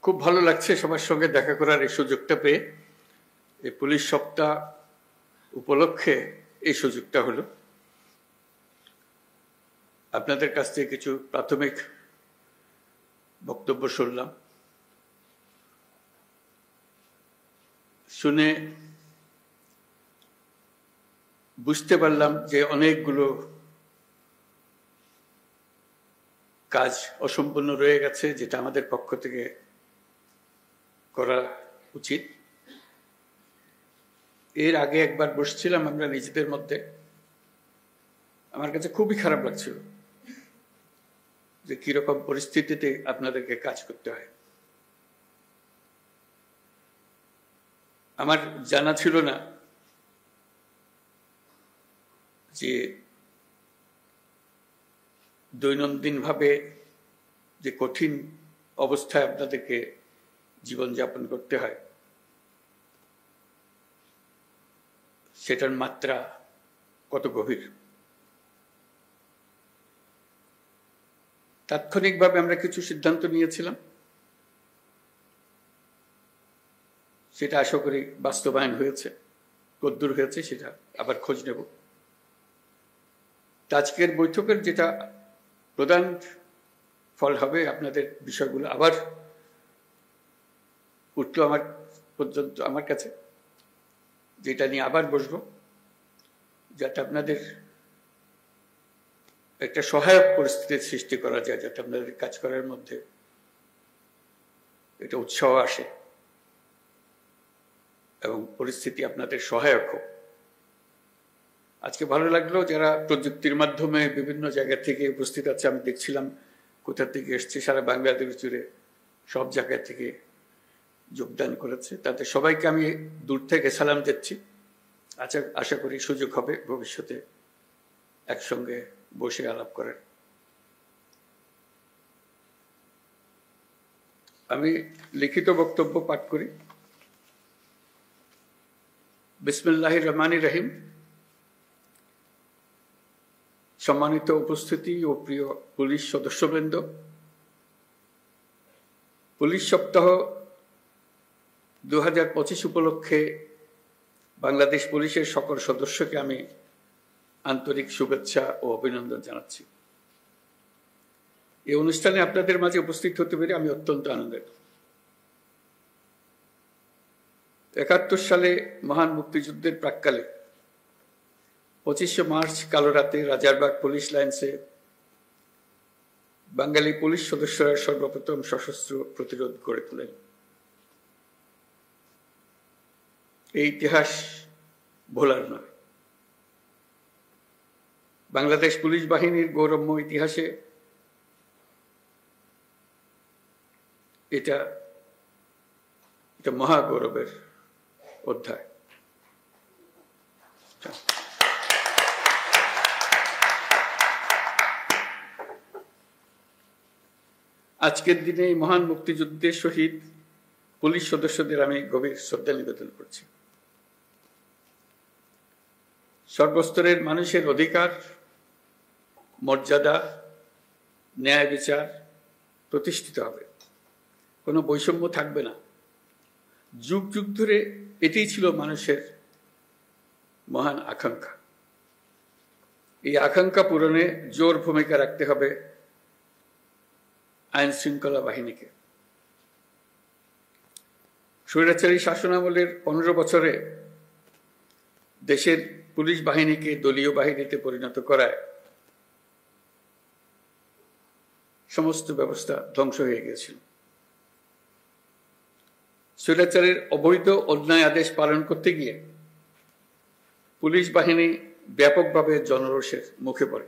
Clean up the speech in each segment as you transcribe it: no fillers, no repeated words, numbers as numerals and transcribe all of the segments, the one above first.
খুব ভালো লাগছে সবার সঙ্গে দেখা করার এই সুযোগটা পেয়ে। এই পুলিশ সপ্তাহ উপলক্ষে এই সুযোগটা হলো। আপনাদের কাছ থেকে কিছু প্রাথমিক বক্তব্য শুনলাম, শুনে বুঝতে পারলাম যে অনেকগুলো কাজ অসম্পূর্ণ রয়ে গেছে, যেটা আমাদের পক্ষ থেকে করা উচিত। এর আগে একবার বসছিলাম আমরা নিজেদের মধ্যে, আমার কাছে খুবই খারাপ লাগছিল যে কিরকম পরিস্থিতিতে আপনাদেরকে কাজ করতে হয়। আমার জানা ছিল না যে দৈনন্দিনভাবে যে কঠিন অবস্থায় আপনাদেরকে জীবনযাপন করতে হয়, সেটার মাত্রা কত গভীর। তাৎক্ষণিকভাবে আমরা কিছু সিদ্ধান্ত নিয়েছিলাম, সেটা আশা করি বাস্তবায়ন হয়েছে। কদ্দূর হয়েছে সেটা আবার খোঁজ নেব। আজকের বৈঠকের যেটা প্রধান ফল হবে, আপনাদের বিষয়গুলো আবার উঠলো আমার কাছে, যেটা নিয়ে আবার বসবো, যাতে আপনাদের একটা সহায়ক পরিস্থিতির সৃষ্টি করা যায়, যাতে আপনাদের কাজ করার মধ্যে একটা উৎসাহ আসে এবং পরিস্থিতি আপনাদের সহায়ক হোক। আজকে ভালো লাগলো যারা প্রযুক্তির মাধ্যমে বিভিন্ন জায়গা থেকে উপস্থিত আছে। আমি দেখছিলাম কোথা থেকে এসছে, সারা বাংলাদেশ জুড়ে সব জায়গা থেকে যোগদান করেছে। তাদের সবাইকে আমি দূর থেকে সালাম দিচ্ছি। আশা করি সুযোগ হবে ভবিষ্যতে একসঙ্গে বসে আলাপ করার। আমি লিখিত বক্তব্য পাঠ করি। বিসমিল্লাহির রহমানির রহিম। সম্মানিত উপস্থিতি ও প্রিয় পুলিশ সদস্যবৃন্দ, পুলিশ সপ্তাহ 2025 উপলক্ষে বাংলাদেশ পুলিশের সকল সদস্যকে আমি আন্তরিক শুভেচ্ছা ও অভিনন্দন জানাচ্ছি। এই অনুষ্ঠানে আপনাদের মাঝে উপস্থিত হতে পেরে আমি অত্যন্ত আনন্দিত। 71 সালে মহান মুক্তিযুদ্ধের প্রাক্কালে 25শে মার্চ কালো রাতে রাজারবাগ পুলিশ লাইন্সে বাঙালি পুলিশ সদস্যরা সর্বপ্রথম সশস্ত্র প্রতিরোধ গড়ে তোলেন। এই ইতিহাস ভোলার নয়। বাংলাদেশ পুলিশ বাহিনীর গৌরবময় ইতিহাসে এটা মহাগৌরবের অধ্যায়। আজকের দিনে এই মহান মুক্তিযুদ্ধের শহীদ পুলিশ সদস্যদের আমি গভীর শ্রদ্ধা নিবেদন করছি। সর্বস্তরের মানুষের অধিকার, মর্যাদা, ন্যায় বিচার প্রতিষ্ঠিত হবে, কোনো বৈষম্য থাকবে না। যুগ যুগ ধরে এটাই ছিল মানুষের মহান আকাঙ্ক্ষা। এই আকাঙ্ক্ষা পূরণে জোর ভূমিকা রাখতে হবে আইন শৃঙ্খলা বাহিনীকে। স্বৈরাচারী শাসনামলের 15 বছরে দেশের পুলিশ বাহিনীকে দলীয় বাহিনীতে পরিণত করায় সমস্ত ব্যবস্থা ধ্বংস হয়ে গিয়েছিল। স্বৈরাচারের অবৈধ অন্যায় আদেশ পালন করতে গিয়ে পুলিশ বাহিনী ব্যাপকভাবে জনরোষের মুখে পড়ে।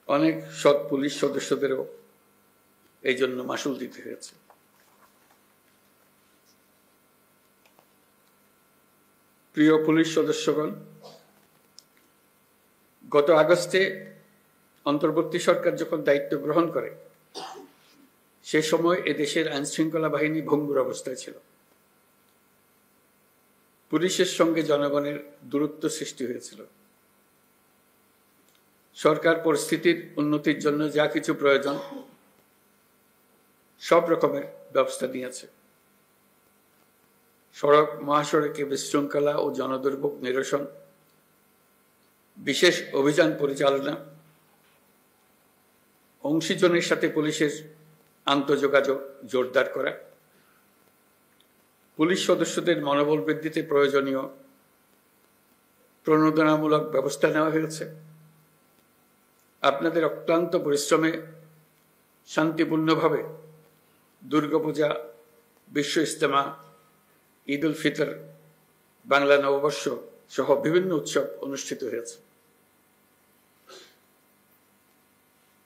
অনেক সৎ পুলিশ সদস্যদেরও এই জন্য মাশুল দিতে হয়েছে। প্রিয় পুলিশ সদস্যগণ, গত আগস্টে অন্তর্বর্তী সরকার যখন দায়িত্ব গ্রহণ করে, সে সময় এদেশের আইন শৃঙ্খলা বাহিনী ভঙ্গুর অবস্থায় ছিল। পুলিশের সঙ্গে জনগণের দূরত্ব সৃষ্টি হয়েছিল। সরকার পরিস্থিতির উন্নতির জন্য যা কিছু প্রয়োজন সব রকমের ব্যবস্থা নিয়েছে। সড়ক মহাসড়কে বিশৃঙ্খলা ও জনদুর্ভোগ নিরসন, বিশেষ অভিযান পরিচালনা, অংশীজনের সাথে পুলিশের আন্তঃযোগাযোগ জোরদার করা, পুলিশ সদস্যদের মনোবল বৃদ্ধিতে প্রয়োজনীয় প্রণোদনামূলক ব্যবস্থা নেওয়া হয়েছে। আপনাদের অক্লান্ত পরিশ্রমে শান্তিপূর্ণভাবে দুর্গাপূজা, বিশ্ব ইজতেমা, ঈদ উল ফিতর, বাংলা নববর্ষ সহ বিভিন্ন উৎসব অনুষ্ঠিত হয়েছে।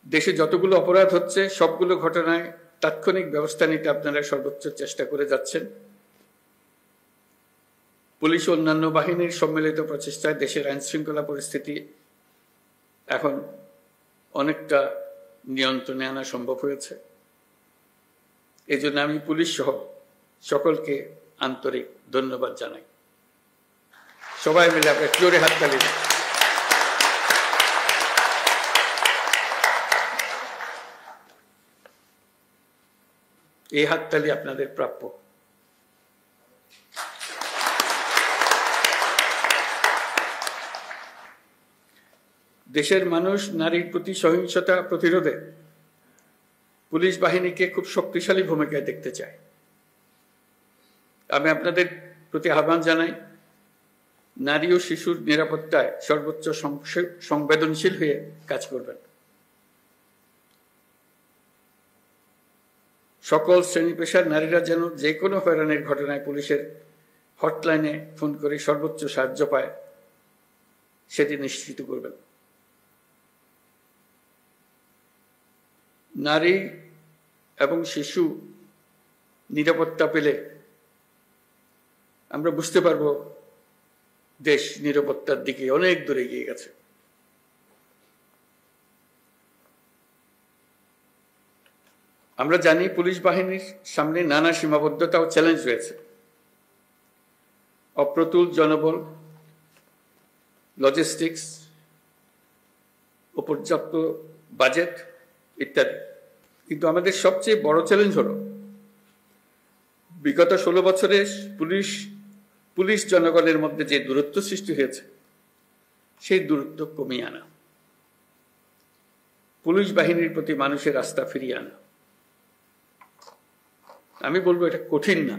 দেশে যতগুলো অপরাধ হচ্ছে সবগুলো ঘটনায় তাৎক্ষণিক ব্যবস্থা নিতে আপনারা সর্বোচ্চ চেষ্টা করে যাচ্ছেন। পুলিশ ও অন্যান্য বাহিনীর সম্মিলিত প্রচেষ্টায় দেশের আইন শৃঙ্খলা পরিস্থিতি এখন অনেকটা নিয়ন্ত্রণে আনা সম্ভব হয়েছে। এই জন্য আমি পুলিশ সহ সকলকে আন্তরিক ধন্যবাদ জানাই। সবাই মিলে আপনার জোরে হাততালি দিন। এই হাততালি আপনাদের প্রাপ্য। দেশের মানুষ নারীর প্রতি সহিংসতা প্রতিরোধে পুলিশ বাহিনীকে খুব শক্তিশালী ভূমিকায় দেখতে চায়। আমি আপনাদের প্রতি আহ্বান জানাই, নারী ও শিশুর নিরাপত্তায় সর্বোচ্চ সংবেদনশীল হয়ে কাজ করবেন। সকল শ্রেণী পেশার নারীরা যেন যে কোনো হয়রানির ঘটনায় পুলিশের হটলাইনে ফোন করে সর্বোচ্চ সাহায্য পায়, সেটি নিশ্চিত করবেন। নারী এবং শিশু নিরাপত্তা পেলে আমরা বুঝতে পারব দেশ নিরাপত্তার দিকে অনেক দূরে এগিয়ে গেছে। আমরা জানি পুলিশ বাহিনীর সামনে নানা সীমাবদ্ধতা ও চ্যালেঞ্জ রয়েছে। অপ্রতুল জনবল, লজিস্টিক্স, পর্যাপ্ত বাজেট ইত্যাদি। কিন্তু আমাদের সবচেয়ে বড় চ্যালেঞ্জ হলো বিগত 16 বছরে পুলিশ জনগণের মধ্যে যে দূরত্ব সৃষ্টি হয়েছে সেই দূরত্ব কমিয়ে আনা, পুলিশ বাহিনীর প্রতি মানুষের আস্থা ফিরিয়ে আনা। আমি বলবো এটা কঠিন না।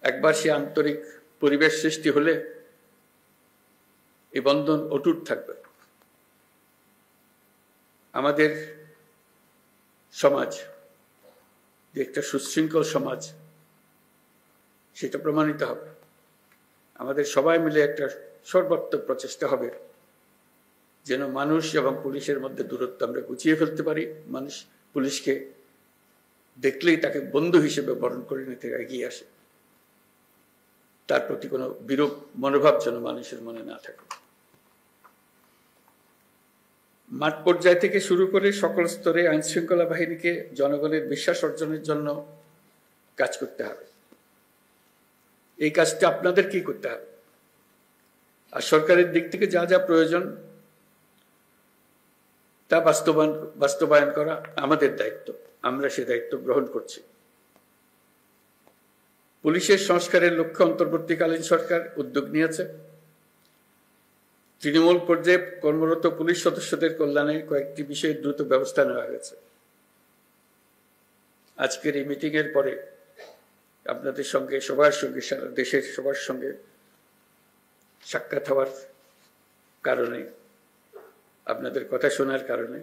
একবার সে আন্তরিক পরিবেশ সৃষ্টি হলে এই বন্ধন অটুট থাকবে। আমাদের সমাজ যে একটা সুশৃঙ্খল সমাজ, সেটা প্রমাণিত হবে। আমাদের সবাই মিলে একটা সর্বাত্মক প্রচেষ্টা হবে যেন মানুষ এবং পুলিশের মধ্যে দূরত্ব আমরা গুছিয়ে ফেলতে পারি। মানুষ পুলিশকে দেখলেই তাকে বন্ধু হিসেবে বরণ করে নিতে এগিয়ে আসে। তার প্রতি কোনো বিরূপ মনোভাব যেন মানুষের মনে না থাকে। মাঠ পর্যায় থেকে শুরু করে সকল স্তরে আইন শৃঙ্খলা বাহিনীকে জনগণের বিশ্বাস অর্জনের জন্য কাজ করতে হবে। এই কাজটা আপনাদেরকেই করতে হবে। আর সরকারের দিক থেকে যা যা প্রয়োজন তা বাস্তবায়ন করা আমাদের দায়িত্ব। আমরা সে দায়িত্ব গ্রহণ করছি। পুলিশের সংস্কারের লক্ষ্যে অন্তর্বর্তীকালীন সরকার উদ্যোগ নিয়েছে। তৃণমূল পর্যায়ে কর্মরত পুলিশ সদস্যদের কল্যাণে কয়েকটি বিষয়ে দ্রুত ব্যবস্থা নেওয়া হয়েছে। আজকের এই মিটিং এর পরে আপনাদের সঙ্গে, সবার সঙ্গে, সারা দেশের সবার সঙ্গে সাক্ষাৎ হওয়ার কারণে, আপনাদের কথা শোনার কারণে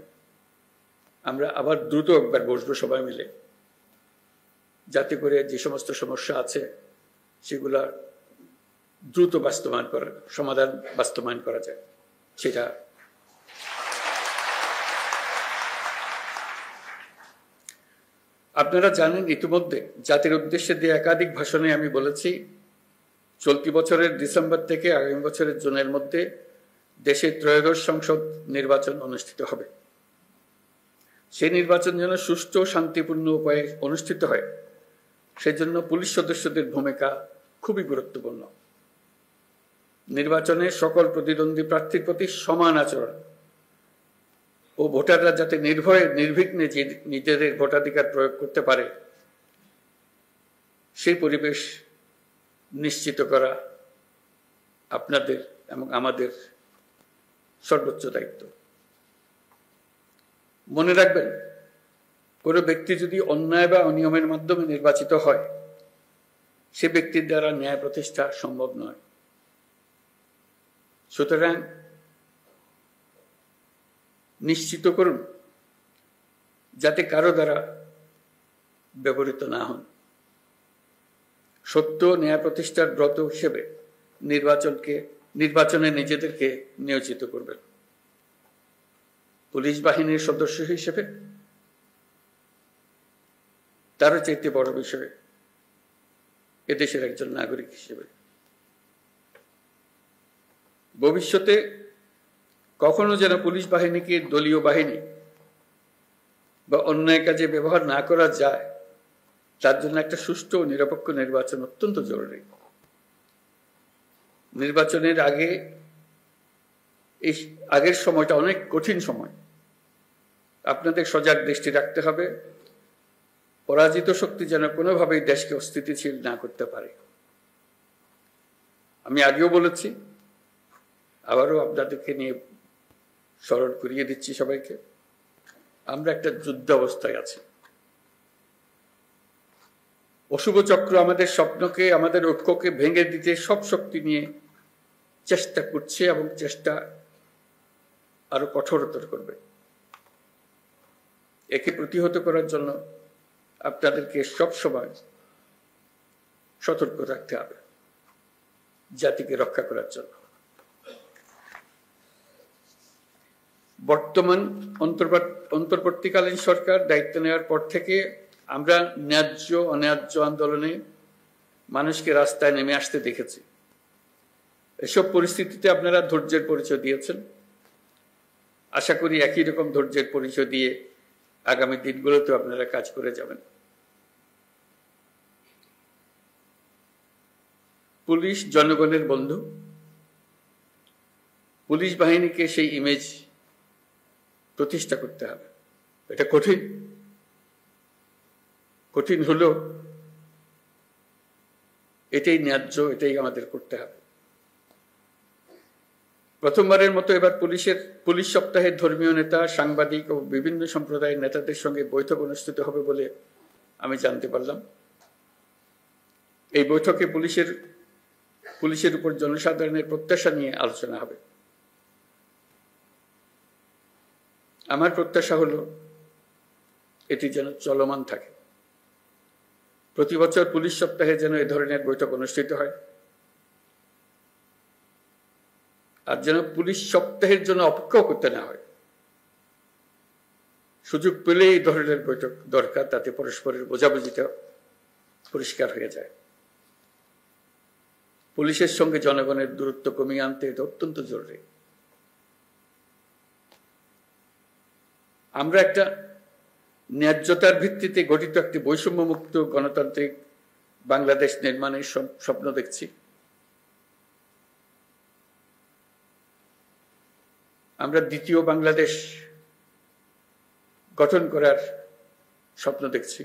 আমরা আবার দ্রুত একবার বসবো সবাই মিলে, যাতে করে যে সমস্ত সমস্যা আছে সেগুলা দ্রুত সমাধান বাস্তবায়ন করা যায়। সেটা আপনারা জানেন, ইতিমধ্যে জাতির উদ্দেশ্যে দিয়ে একাধিক ভাষণে আমি বলেছি, চলতি বছরের ডিসেম্বর থেকে আগামী বছরের জুনের মধ্যে দেশে ত্রয়োদশ সংসদ নির্বাচন অনুষ্ঠিত হবে। সেই নির্বাচন যেন সুষ্ঠু ও শান্তিপূর্ণ উপায়ে অনুষ্ঠিত হয়, সেজন্য পুলিশ সদস্যদের ভূমিকা খুবই গুরুত্বপূর্ণ। নির্বাচনে সকল প্রতিদ্বন্দ্বী প্রার্থীর প্রতি সমান আচরণ ও ভোটাররা যাতে নির্ভয়ে নির্বিঘ্নে নিজেদের ভোটাধিকার প্রয়োগ করতে পারে সেই পরিবেশ নিশ্চিত করা আপনাদের এবং আমাদের সর্বোচ্চ দায়িত্ব। মনে রাখবেন, কোনো ব্যক্তি যদি অন্যায় বা অনিয়মের মাধ্যমে নির্বাচিত হয়, সে ব্যক্তির দ্বারা ন্যায় প্রতিষ্ঠা সম্ভব নয়। সুতরাং নিশ্চিত করুন যাতে কারো দ্বারা ব্যবহৃত না হন। সত্য ন্যায় প্রতিষ্ঠার ব্রত হিসেবে নির্বাচনে নিজেদেরকে নিয়োজিত করবেন। পুলিশ বাহিনীর সদস্য হিসেবে তারও চাইতে বড় বিষয় এদেশের একজন নাগরিক হিসেবে ভবিষ্যতে কখনো যেন পুলিশ বাহিনীকে দলীয় বাহিনী বা অন্যায় কাজে ব্যবহার না করা যায়, তার জন্য একটা সুষ্ঠু ও নিরপেক্ষ নির্বাচন অত্যন্ত জরুরি। নির্বাচনের আগের সময়টা অনেক কঠিন সময়। আপনাদের সজাগ দৃষ্টি রাখতে হবে পরাজিত শক্তি যেন কোনোভাবেই দেশকে অস্থিতিশীল না করতে পারে। আমি আগেও বলেছি, আবারও আপনাদেরকে নিয়ে স্মরণ করিয়ে দিচ্ছি সবাইকে, আমরা একটা যুদ্ধ অবস্থায় আছি। অশুভ চক্র আমাদের স্বপ্নকে, আমাদের ঐক্যকে ভেঙে দিতে সব শক্তি নিয়ে চেষ্টা করছে এবং চেষ্টা আরো কঠোরতর করবে। একে প্রতিহত করার জন্য আপনাদেরকে সব সময় সতর্ক থাকতে হবে, জাতিকে রক্ষা করার জন্য। বর্তমান অন্তর্বর্তীকালীন সরকার দায়িত্ব নেওয়ার পর থেকে আমরা ন্যায্য অন্যায্য আন্দোলনে মানুষকে রাস্তায় নেমে আসতে দেখেছি। এসব পরিস্থিতিতে আপনারা ধৈর্যের পরিচয় দিয়েছেন। আশা করি একই রকম ধৈর্যের পরিচয় দিয়ে আগামী দিনগুলোতে আপনারা কাজ করে যাবেন। পুলিশ জনগণের বন্ধু। পুলিশ বাহিনীকে সেই ইমেজ প্রতিষ্ঠা করতে হবে। এটা কঠিন হলেও এটাই ন্যায্য, এটাই আমাদের করতে হবে। প্রথমবারের মতো এবার পুলিশ সপ্তাহে ধর্মীয় নেতা, সাংবাদিক ও বিভিন্ন সম্প্রদায়ের নেতাদের সঙ্গে বৈঠক অনুষ্ঠিত হবে বলে আমি জানতে পারলাম। এই বৈঠকে পুলিশের উপর জনসাধারণের প্রত্যাশা নিয়ে আলোচনা হবে। আমার প্রত্যাশা হলো এটি যেন চলমান থাকে। প্রতি বছর পুলিশ সপ্তাহে যেন এ ধরনের বৈঠক অনুষ্ঠিত হয়, আর যেন পুলিশ সপ্তাহের জন্য অপেক্ষা করতে না হয়। সুযোগ পেলে এই ধরনের বৈঠক দরকার, তাতে পরস্পরের বোঝাবুঝিটা পরিষ্কার হয়ে যায়। পুলিশের সঙ্গে জনগণের দূরত্ব কমিয়ে আনতে এটা অত্যন্ত জরুরি। আমরা একটা ন্যায্যতার ভিত্তিতে গঠিত একটি বৈষম্যমুক্ত গণতান্ত্রিক বাংলাদেশ নির্মাণের স্বপ্ন দেখছি। আমরা দ্বিতীয় বাংলাদেশ গঠন করার স্বপ্ন দেখছি।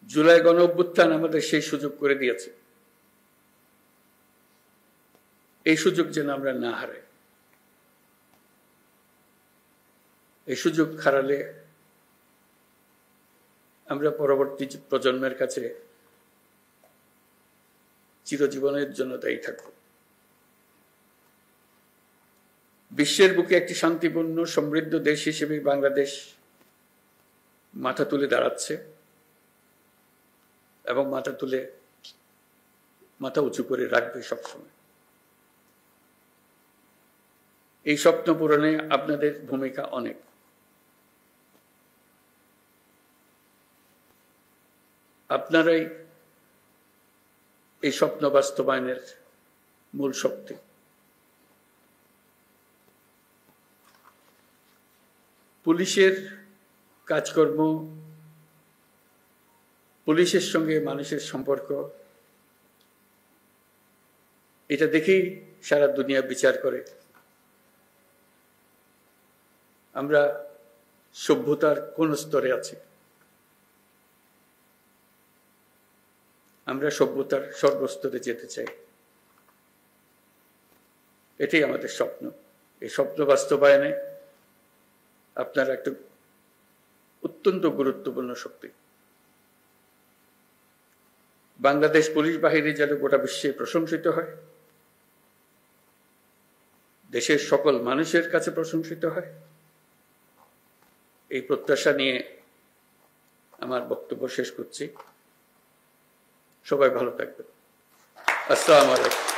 জুলাই গণ অভ্যুত্থান আমাদের সেই সুযোগ করে দিয়েছে। এই সুযোগ যেন আমরা না হারাই। এই সুযোগ হারালে আমরা পরবর্তী প্রজন্মের কাছে চিরজীবনের জন্য দায়ী থাকব। বিশ্বের বুকে একটি শান্তিপূর্ণ সমৃদ্ধ দেশ হিসেবে বাংলাদেশ মাথা তুলে দাঁড়াচ্ছে এবং মাথা উঁচু করে রাখবে সবসময়। এই স্বপ্ন পূরণে আপনাদের ভূমিকা অনেক। আপনারাই এই স্বপ্ন বাস্তবায়নের মূল শক্তি। পুলিশের কাজকর্ম, পুলিশের সঙ্গে মানুষের সম্পর্ক, এটা দেখেই সারা দুনিয়া বিচার করে। আমরা সভ্যতার কোন স্তরে আছি? আমরা সভ্যতার সর্বস্তরে যেতে চাই। এটাই আমাদের স্বপ্ন। এই স্বপ্ন বাস্তবায়নে আপনারা একটা অত্যন্ত গুরুত্বপূর্ণ শক্তি। বাংলাদেশ পুলিশ বাহিনী যেন গোটা বিশ্বে প্রশংসিত হয়, দেশের সকল মানুষের কাছে প্রশংসিত হয়, এই প্রত্যাশা নিয়ে আমার বক্তব্য শেষ করছি। সবাই ভালো থাকবেন। আসসালামু আলাইকুম।